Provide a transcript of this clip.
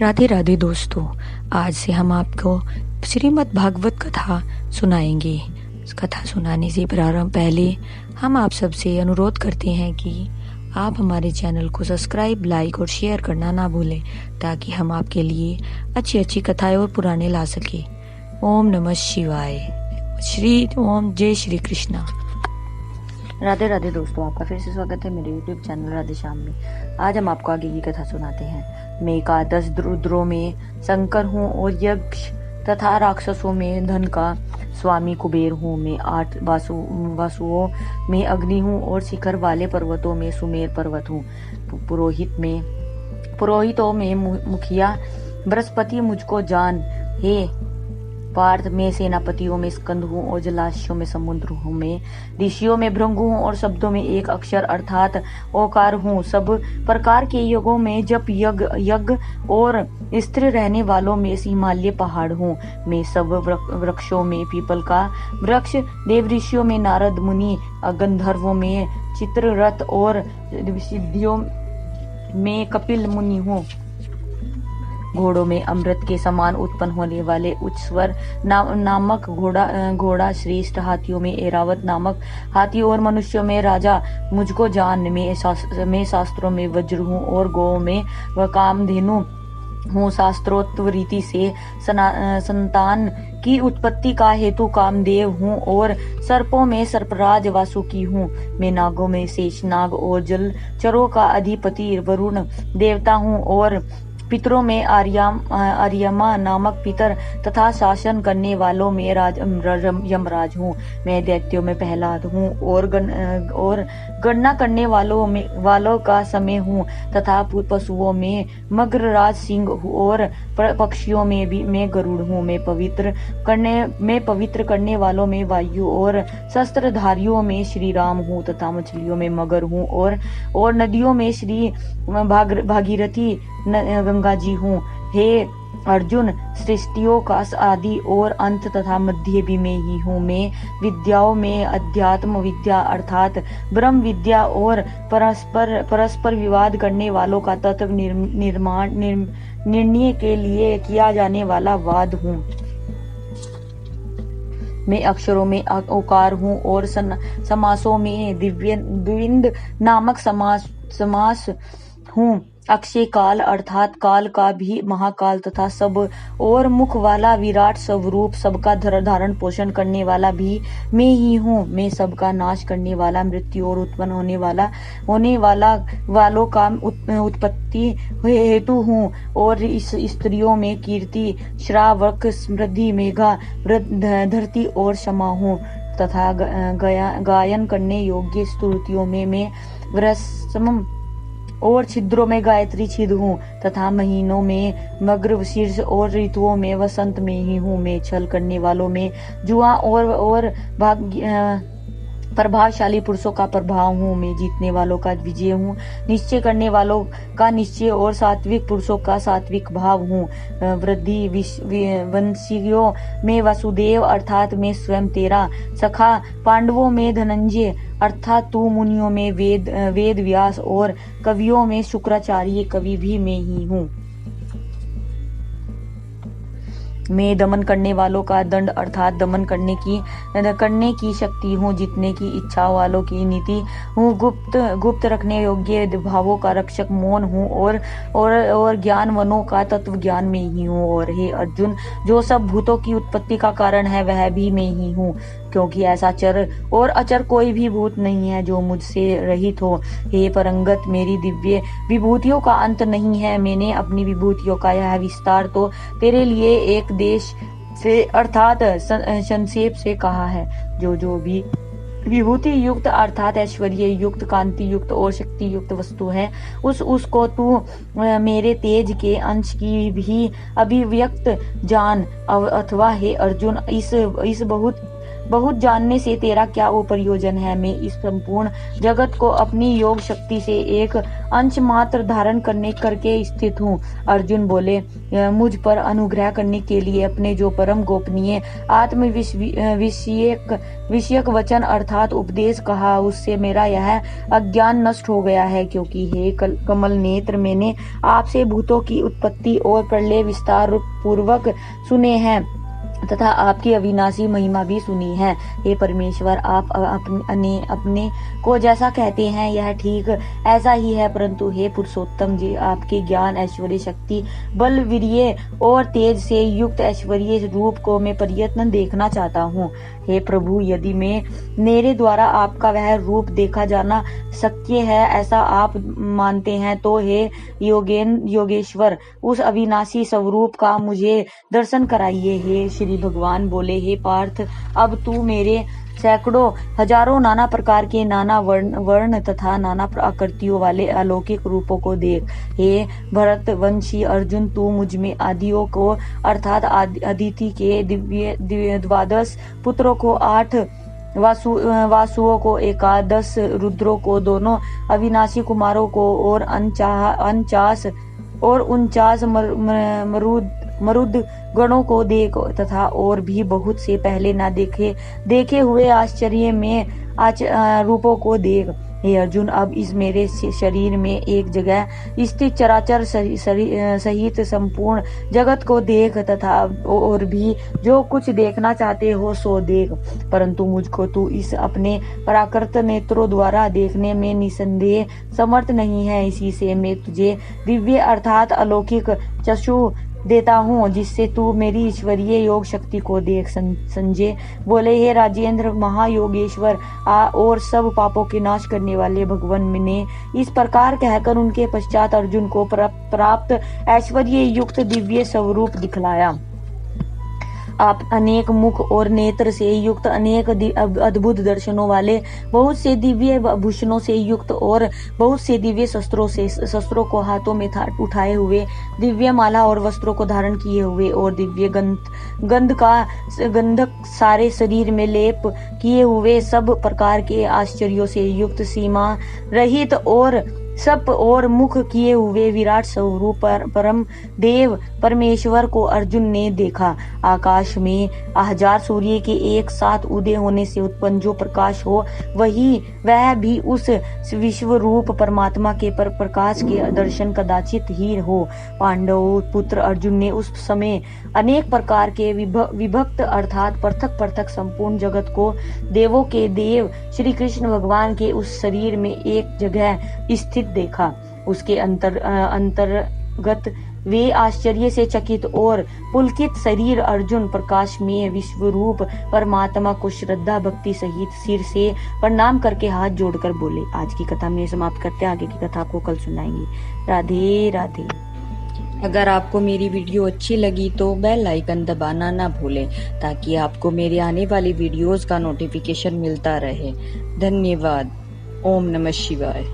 राधे राधे दोस्तों, आज से हम आपको श्रीमद् भागवत कथा सुनाएंगे। इस कथा सुनाने से प्रारंभ पहले हम आप सबसे अनुरोध करते हैं कि आप हमारे चैनल को सब्सक्राइब, लाइक और शेयर करना ना भूलें, ताकि हम आपके लिए अच्छी अच्छी कथाएं और पुराने ला सके। ओम नमः शिवाय। ओम जय श्री कृष्णा। राधे राधे दोस्तों, आपका फिर से स्वागत है मेरे YouTube चैनल राधे श्याम में। आज हम आपको आगे की कथा सुनाते हैं। मैं का 10 रुद्रों में शंकर हूँ और यक्ष तथा राक्षसों में धन का स्वामी कुबेर हूँ। मैं 8 वासुओं में अग्नि हूँ और शिखर वाले पर्वतों में सुमेर पर्वत हूँ। पुरोहितों में मुखिया बृहस्पति मुझको जान हे पार्थ। मैं सेनापतियों में स्कंद हूँ और जलाशयों में समुद्र हूँ। मैं ऋषियों में भृंगु हूँ और शब्दों में एक अक्षर अर्थात ओकार हूँ। सब प्रकार के युगों में जप यज्ञ और स्थिर रहने वालों में हिमालय पहाड़ हूँ। मैं सब वृक्षों में पीपल का वृक्ष, देव ऋषियों में नारद मुनि, गंधर्वों में चित्ररथ और सिद्धियों में कपिल मुनि हूँ। घोड़ों में अमृत के समान उत्पन्न होने वाले उच्चस्वर नामक घोड़ा श्रेष्ठ, हाथियों में ऐरावत नामक हाथी और मनुष्यों में राजा मुझको जान। मैं शास्त्रों में वज्र हूँ और गौ में वह कामधेनु हूँ। शास्त्रोक्त रीति से संतान की उत्पत्ति का हेतु कामदेव हूँ और सर्पों में सर्पराज वासुकी हूँ। मैं नागों में शेषनाग और जलचरों का अधिपति वरुण देवता हूँ और पितरों में आर्यमा नामक पितर तथा शासन करने वालों में यमराज हूँ। मैं दैत्यों में प्रहलाद हूँ और गणना करने वालों का समय हूँ तथा पशुओं में मगरराज सिंह और पक्षियों में भी मैं गरुड़ हूँ। मैं पवित्र करने वालों में वायु और शस्त्रधारियों में श्री राम हूँ तथा मछलियों में मगर हूँ और नदियों में श्री भागीरथी गंगा जी हूँ। हे अर्जुन, सृष्टियों का आदि और अंत तथा मध्य भी मैं ही हूँ। मैं विद्याओं में अध्यात्म विद्या अर्थात ब्रह्म विद्या और परस्पर विवाद करने वालों का तत्व निर्णय के लिए किया जाने वाला वाद हूँ। मैं अक्षरों में ओकार हूँ और समासों में द्विविद नामक समास हूँ। अक्षय काल अर्थात काल का भी महाकाल तथा सब और मुख वाला विराट स्वरूप, सबका धारण पोषण करने वाला भी मैं ही हूँ। मैं सबका नाश करने वाला, मृत्यु और उत्पन्न होने वालों का उत्पत्ति हेतु हूँ और इस स्त्रियों में कीर्ति, श्रावक, समृद्धि, मेघा, धरती और क्षमा हूँ तथा गायन करने योग्य स्तुतियों में मैं वृषम और छिद्रों में गायत्री छिद्र हूँ तथा महीनों में मग्र शीर्ष और ऋतुओं में वसंत में ही हूँ। मैं छल करने वालों में जुआ और प्रभावशाली पुरुषों का प्रभाव हूँ। मैं जीतने वालों का विजय हूँ, निश्चय करने वालों का निश्चय और सात्विक पुरुषों का सात्विक भाव हूँ। वृद्धि वंशियों में वसुदेव अर्थात मैं स्वयं तेरा सखा, पांडवों में धनंजय अर्थात तू, मुनियों में वेद व्यास और कवियों में शुक्राचार्य कवि भी मैं ही हूँ। मैं दमन करने वालों का दंड अर्थात दमन करने की शक्ति हूँ। जीतने की इच्छा वालों की नीति हूँ। गुप्त रखने योग्य भावों का रक्षक मौन हूँ और ज्ञानवनों का तत्व ज्ञान में ही हूँ। और हे अर्जुन, जो सब भूतों की उत्पत्ति का कारण है वह भी मैं ही हूँ, क्योंकि ऐसा चर और अचर कोई भी भूत नहीं है जो मुझसे रहित हो। हे परंगत, मेरी दिव्य विभूतियों का अंत नहीं है। मैंने अपनी विभूतियों का यह विस्तार तो तेरे लिए एक देश से अर्थात संक्षेप से कहा है। जो भी विभूति युक्त अर्थात ऐश्वर्य युक्त, कांति युक्त और शक्ति युक्त वस्तु है, उसको तू मेरे तेज के अंश की भी अभिव्यक्त जान। अथवा हे अर्जुन, इस बहुत बहुत जानने से तेरा क्या प्रयोजन है। मैं इस संपूर्ण जगत को अपनी योग शक्ति से एक अंश मात्र धारण करके स्थित हूँ। अर्जुन बोले, मुझ पर अनुग्रह करने के लिए अपने जो परम गोपनीय आत्म विषयक वचन अर्थात उपदेश कहा, उससे मेरा यह अज्ञान नष्ट हो गया है। क्योंकि हे कमल नेत्र, मैंने आपसे भूतों की उत्पत्ति और प्रलय विस्तार पूर्वक सुने हैं तथा आपकी अविनाशी महिमा भी सुनी है। हे परमेश्वर, आप अपने को जैसा कहते हैं यह ठीक ऐसा ही है, परंतु हे पुरुषोत्तम जी, आपके ज्ञान, ऐश्वर्य, शक्ति, बल, वीर्य और तेज से युक्त ऐश्वर्य रूप को मैं प्रयत्न देखना चाहता हूँ। हे प्रभु, यदि मेरे द्वारा आपका वह रूप देखा जाना शक्य है ऐसा आप मानते हैं, तो हे योगेश्वर, उस अविनाशी स्वरूप का मुझे दर्शन कराइए। हे श्री भगवान बोले, हे पार्थ, अब तू मेरे सैकड़ों हजारों नाना प्रकार के नाना वर्ण तथा नाना आकृतियों वाले अलौकिक रूपों को देख। हे भरत वंशी अर्जुन, तू मुझ में आदियों को अर्थात अदिति के दिव्य 12 पुत्रों को, 8 वासुओं को, 11 रुद्रों को, दोनों अविनाशी कुमारों को और 49 मरुद गणों को देख तथा और भी बहुत से पहले न देखे हुए आश्चर्य में रूपों को देख। हे अर्जुन, अब इस मेरे शरीर में एक जगह स्थित चराचर सहित संपूर्ण जगत को देख तथा और भी जो कुछ देखना चाहते हो सो देख, परंतु मुझको तू इस अपने प्राकृत नेत्रों द्वारा देखने में निसंदेह समर्थ नहीं है। इसी से मैं तुझे दिव्य अर्थात अलौकिक चक्षु देता हूँ, जिससे तू मेरी ईश्वरीय योग शक्ति को देख। संजय बोले, हे राजेंद्र, महायोगेश्वर और सब पापों के नाश करने वाले भगवान ने इस प्रकार कहकर उनके पश्चात अर्जुन को प्राप्त ऐश्वर्य युक्त दिव्य स्वरूप दिखलाया। आप अनेक मुख और नेत्र से युक्त, अनेक अद्भुत दर्शनों वाले, बहुत से दिव्य भूषणों से युक्त और बहुत से दिव्य शस्त्रों को हाथों में उठाए हुए, दिव्य माला और वस्त्रों को धारण किए हुए और दिव्य गंधक सारे शरीर में लेप किए हुए, सब प्रकार के आश्चर्यों से युक्त, सीमा रहित और सब और मुख किए हुए विराट स्वरूप परम देव परमेश्वर को अर्जुन ने देखा। आकाश में 1000 सूर्य के एक साथ उदय होने से उत्पन्न जो प्रकाश हो, वह भी उस विश्व रूप परमात्मा के प्रकाश के दर्शन कदाचित ही हो। पांडव पुत्र अर्जुन ने उस समय अनेक प्रकार के विभक्त अर्थात पृथक संपूर्ण जगत को देवों के देव श्री कृष्ण भगवान के उस शरीर में एक जगह स्थित देखा। उसके अंतर्गत वे आश्चर्य से चकित और पुलकित शरीर अर्जुन प्रकाशमय विश्व रूप परमात्मा को श्रद्धा भक्ति सहित सिर से प्रणाम करके हाथ जोड़कर बोले। आज की कथा में समाप्त करते हैं, आगे की कथा को कल सुनाएंगे। राधे राधे। अगर आपको मेरी वीडियो अच्छी लगी तो बेल आइकन दबाना ना भूलें, ताकि आपको मेरे आने वाली वीडियोस का नोटिफिकेशन मिलता रहे। धन्यवाद। ओम नमः शिवाय।